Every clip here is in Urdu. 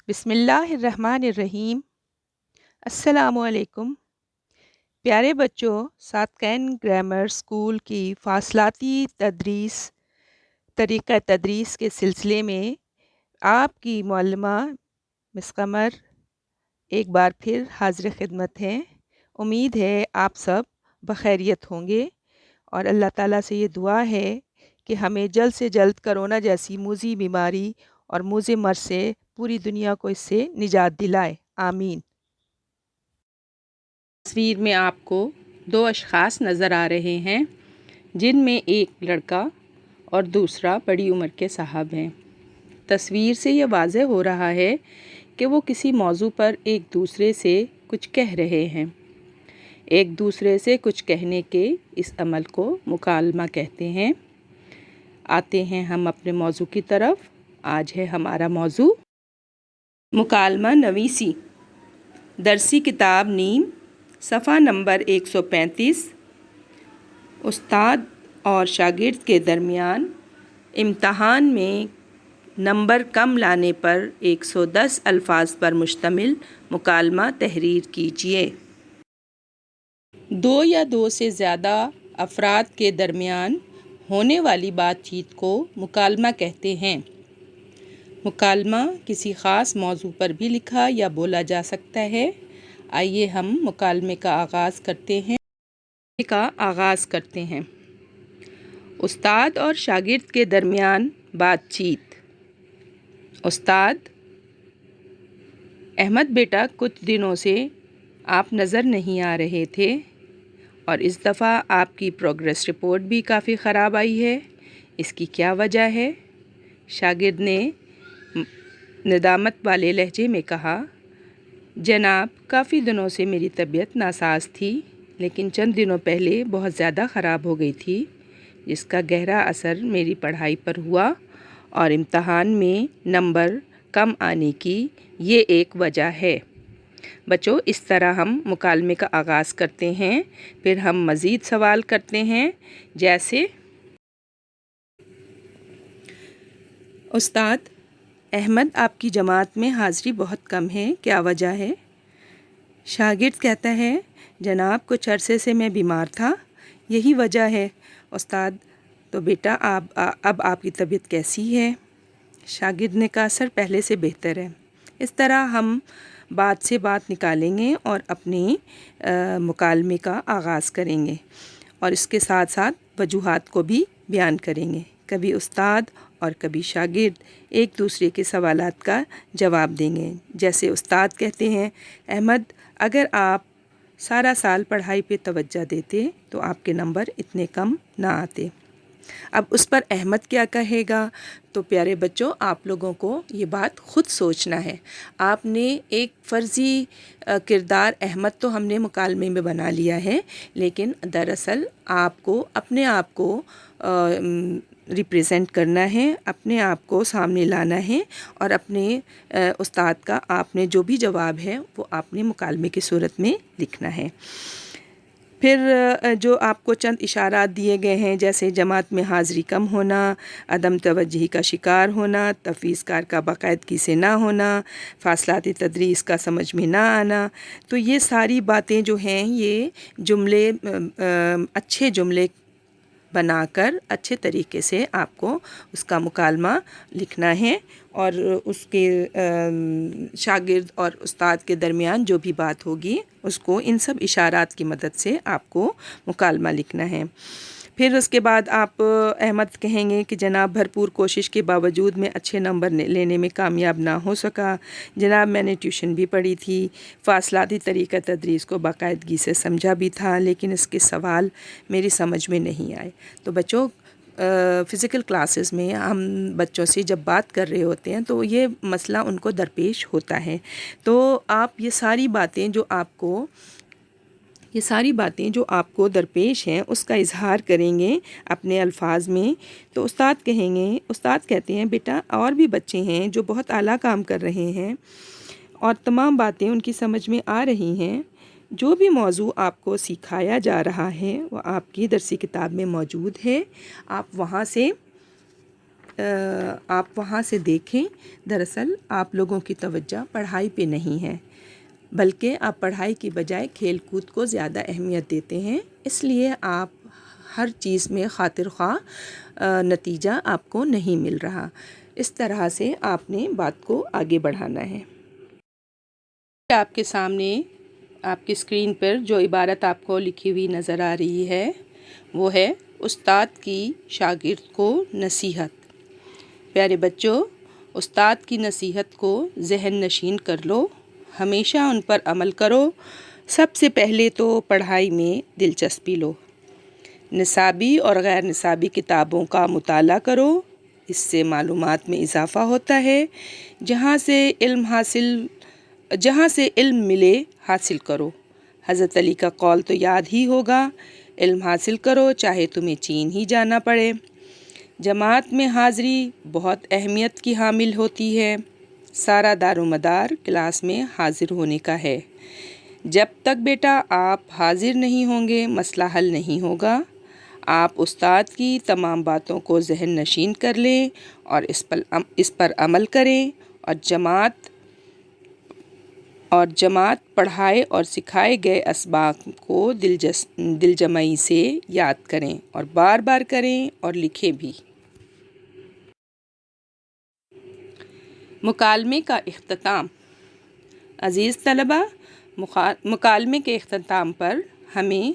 بسم اللہ الرحمن الرحیم۔ السلام علیکم پیارے بچوں، ساتکین گرامر اسکول کی فاصلاتی طریقہ تدریس کے سلسلے میں آپ کی معلمہ مس قمر ایک بار پھر حاضر خدمت ہیں۔ امید ہے آپ سب بخیریت ہوں گے اور اللہ تعالیٰ سے یہ دعا ہے کہ ہمیں جلد سے جلد کرونا جیسی موذی بیماری اور موذی مرض سے پوری دنیا کو اس سے نجات دلائے، آمین۔ تصویر میں آپ کو دو اشخاص نظر آ رہے ہیں جن میں ایک لڑکا اور دوسرا بڑی عمر کے صاحب ہیں۔ تصویر سے یہ واضح ہو رہا ہے کہ وہ کسی موضوع پر ایک دوسرے سے کچھ کہہ رہے ہیں۔ ایک دوسرے سے کچھ کہنے کے اس عمل کو مکالمہ کہتے ہیں۔ آتے ہیں ہم اپنے موضوع کی طرف۔ آج ہے ہمارا موضوع مکالمہ نویسی، درسی کتاب نیم، صفحہ نمبر 135۔ استاد اور شاگرد کے درمیان امتحان میں نمبر کم لانے پر 110 الفاظ پر مشتمل مکالمہ تحریر کیجیے۔ دو یا دو سے زیادہ افراد کے درمیان ہونے والی بات چیت کو مکالمہ کہتے ہیں۔ مکالمہ کسی خاص موضوع پر بھی لکھا یا بولا جا سکتا ہے۔ آئیے ہم مکالمے کا آغاز کرتے ہیں۔ استاد اور شاگرد کے درمیان بات چیت۔ استاد: احمد بیٹا، کچھ دنوں سے آپ نظر نہیں آ رہے تھے اور اس دفعہ آپ کی پروگریس رپورٹ بھی کافی خراب آئی ہے، اس کی کیا وجہ ہے؟ شاگرد نے ندامت والے لہجے میں کہا: جناب، کافی دنوں سے میری طبیعت ناساز تھی، لیکن چند دنوں پہلے بہت زیادہ خراب ہو گئی تھی، جس کا گہرا اثر میری پڑھائی پر ہوا اور امتحان میں نمبر کم آنے کی یہ ایک وجہ ہے۔ بچوں، اس طرح ہم مکالمے کا آغاز کرتے ہیں، پھر ہم مزید سوال کرتے ہیں، جیسے: استاد، احمد آپ کی جماعت میں حاضری بہت کم ہے، کیا وجہ ہے؟ شاگرد کہتا ہے: جناب، کچھ عرصے سے میں بیمار تھا، یہی وجہ ہے۔ استاد: تو بیٹا اب آپ کی طبیعت کیسی ہے؟ شاگرد نے کہا: سر، پہلے سے بہتر ہے۔ اس طرح ہم بات سے بات نکالیں گے اور اپنے مکالمے کا آغاز کریں گے اور اس کے ساتھ ساتھ وجوہات کو بھی بیان کریں گے۔ کبھی استاد اور کبھی شاگرد ایک دوسرے کے سوالات کا جواب دیں گے۔ جیسے استاد کہتے ہیں: احمد، اگر آپ سارا سال پڑھائی پہ توجہ دیتے تو آپ کے نمبر اتنے کم نہ آتے۔ اب اس پر احمد کیا کہے گا؟ تو پیارے بچوں، آپ لوگوں کو یہ بات خود سوچنا ہے۔ آپ نے ایک فرضی کردار احمد تو ہم نے مکالمے میں بنا لیا ہے، لیکن دراصل آپ کو اپنے آپ کو ریپریزنٹ کرنا ہے، اپنے آپ کو سامنے لانا ہے اور اپنے استاد کا آپ نے جو بھی جواب ہے وہ آپ نے مکالمے کی صورت میں لکھنا ہے۔ پھر جو آپ کو چند اشارات دیے گئے ہیں، جیسے جماعت میں حاضری کم ہونا، عدم توجہی کا شکار ہونا، تفویض کار کا باقاعدگی سے نہ ہونا، فاصلاتی تدریس کا سمجھ میں نہ آنا، تو یہ ساری باتیں جو ہیں یہ جملے اچھے جملے بنا کر اچھے طریقے سے آپ کو اس کا مکالمہ لکھنا ہے اور اس کے شاگرد اور استاد کے درمیان جو بھی بات ہوگی اس کو ان سب اشارات کی مدد سے آپ کو مکالمہ لکھنا ہے۔ پھر اس کے بعد آپ احمد کہیں گے کہ جناب، بھرپور کوشش کے باوجود میں اچھے نمبر لینے میں کامیاب نہ ہو سکا۔ جناب، میں نے ٹیوشن بھی پڑھی تھی، فاصلاتی طریقہ تدریس کو باقاعدگی سے سمجھا بھی تھا، لیکن اس کے سوال میری سمجھ میں نہیں آئے۔ تو بچوں، فزیکل کلاسز میں ہم بچوں سے جب بات کر رہے ہوتے ہیں تو یہ مسئلہ ان کو درپیش ہوتا ہے۔ تو آپ یہ ساری باتیں جو درپیش ہیں اس کا اظہار کریں گے اپنے الفاظ میں۔ تو استاد کہتے ہیں: بیٹا، اور بھی بچے ہیں جو بہت اعلیٰ کام کر رہے ہیں اور تمام باتیں ان کی سمجھ میں آ رہی ہیں۔ جو بھی موضوع آپ کو سکھایا جا رہا ہے وہ آپ کی درسی کتاب میں موجود ہے، آپ وہاں سے آپ وہاں سے دیکھیں، دراصل آپ لوگوں کی توجہ پڑھائی پہ نہیں ہے، بلکہ آپ پڑھائی کی بجائے کھیل کود کو زیادہ اہمیت دیتے ہیں، اس لیے آپ ہر چیز میں خاطر خواہ نتیجہ آپ کو نہیں مل رہا۔ اس طرح سے آپ نے بات کو آگے بڑھانا ہے۔ آپ کے سامنے آپ کی اسکرین پر جو عبارت آپ کو لکھی ہوئی نظر آ رہی ہے وہ ہے استاد کی شاگرد کو نصیحت۔ پیارے بچوں، استاد کی نصیحت کو ذہن نشین کر لو، ہمیشہ ان پر عمل کرو۔ سب سے پہلے تو پڑھائی میں دلچسپی لو، نصابی اور غیر نصابی کتابوں کا مطالعہ کرو، اس سے معلومات میں اضافہ ہوتا ہے۔ جہاں سے علم ملے حاصل کرو۔ حضرت علی کا قول تو یاد ہی ہوگا، علم حاصل کرو چاہے تمہیں چین ہی جانا پڑے۔ جماعت میں حاضری بہت اہمیت کی حامل ہوتی ہے، سارا دار و مدار کلاس میں حاضر ہونے کا ہے۔ جب تک بیٹا آپ حاضر نہیں ہوں گے مسئلہ حل نہیں ہوگا۔ آپ استاد کی تمام باتوں کو ذہن نشین کر لیں اور اس پر عمل کریں، اور جماعت پڑھائے اور سکھائے گئے اسباق کو دلجمعی سے یاد کریں اور بار بار کریں اور لکھیں بھی۔ مکالمے کا اختتام۔ عزیز طلبہ، مکالمے کے اختتام پر ہمیں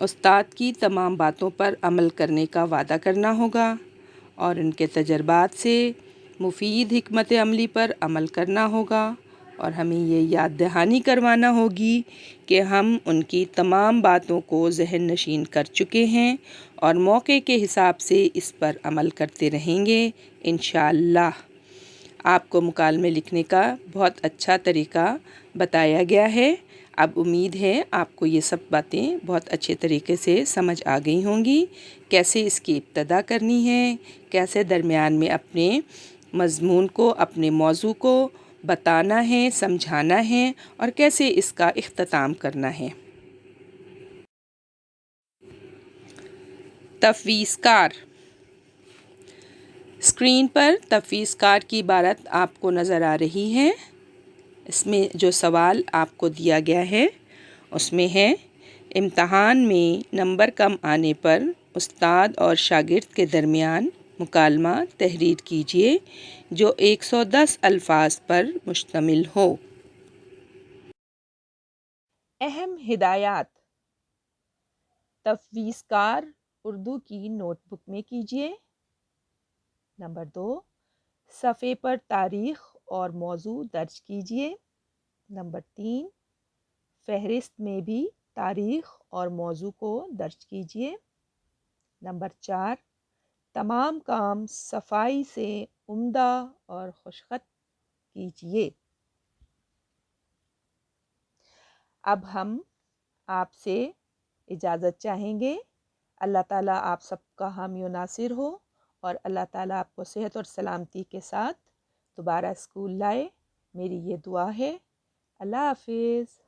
استاد کی تمام باتوں پر عمل کرنے کا وعدہ کرنا ہوگا اور ان کے تجربات سے مفید حکمت عملی پر عمل کرنا ہوگا، اور ہمیں یہ یاد دہانی کروانا ہوگی کہ ہم ان کی تمام باتوں کو ذہن نشین کر چکے ہیں اور موقع کے حساب سے اس پر عمل کرتے رہیں گے انشاءاللہ۔ آپ کو مکالمے لکھنے کا بہت اچھا طریقہ بتایا گیا ہے۔ اب امید ہے آپ کو یہ سب باتیں بہت اچھے طریقے سے سمجھ آ گئی ہوں گی، کیسے اس کی ابتدا کرنی ہے، کیسے درمیان میں اپنے مضمون کو، اپنے موضوع کو بتانا ہے، سمجھانا ہے، اور کیسے اس کا اختتام کرنا ہے۔ تفویض کار۔ اسکرین پر تفویض کار کی عبارت آپ کو نظر آ رہی ہے۔ اس میں جو سوال آپ کو دیا گیا ہے اس میں ہے، امتحان میں نمبر کم آنے پر استاد اور شاگرد کے درمیان مکالمہ تحریر کیجیے جو 110 الفاظ پر مشتمل ہو۔ اہم ہدایات۔ تفویض کار اردو کی نوٹ بک میں کیجیے۔ نمبر 2، صفحے پر تاریخ اور موضوع درج کیجیے۔ نمبر 3، فہرست میں بھی تاریخ اور موضوع کو درج کیجیے۔ نمبر 4، تمام کام صفائی سے عمدہ اور خوشخط کیجیے۔ اب ہم آپ سے اجازت چاہیں گے۔ اللہ تعالیٰ آپ سب کا حامی و ناصر ہو، اور اللہ تعالیٰ آپ کو صحت اور سلامتی کے ساتھ دوبارہ اسکول لائے، میری یہ دعا ہے۔ اللہ حافظ۔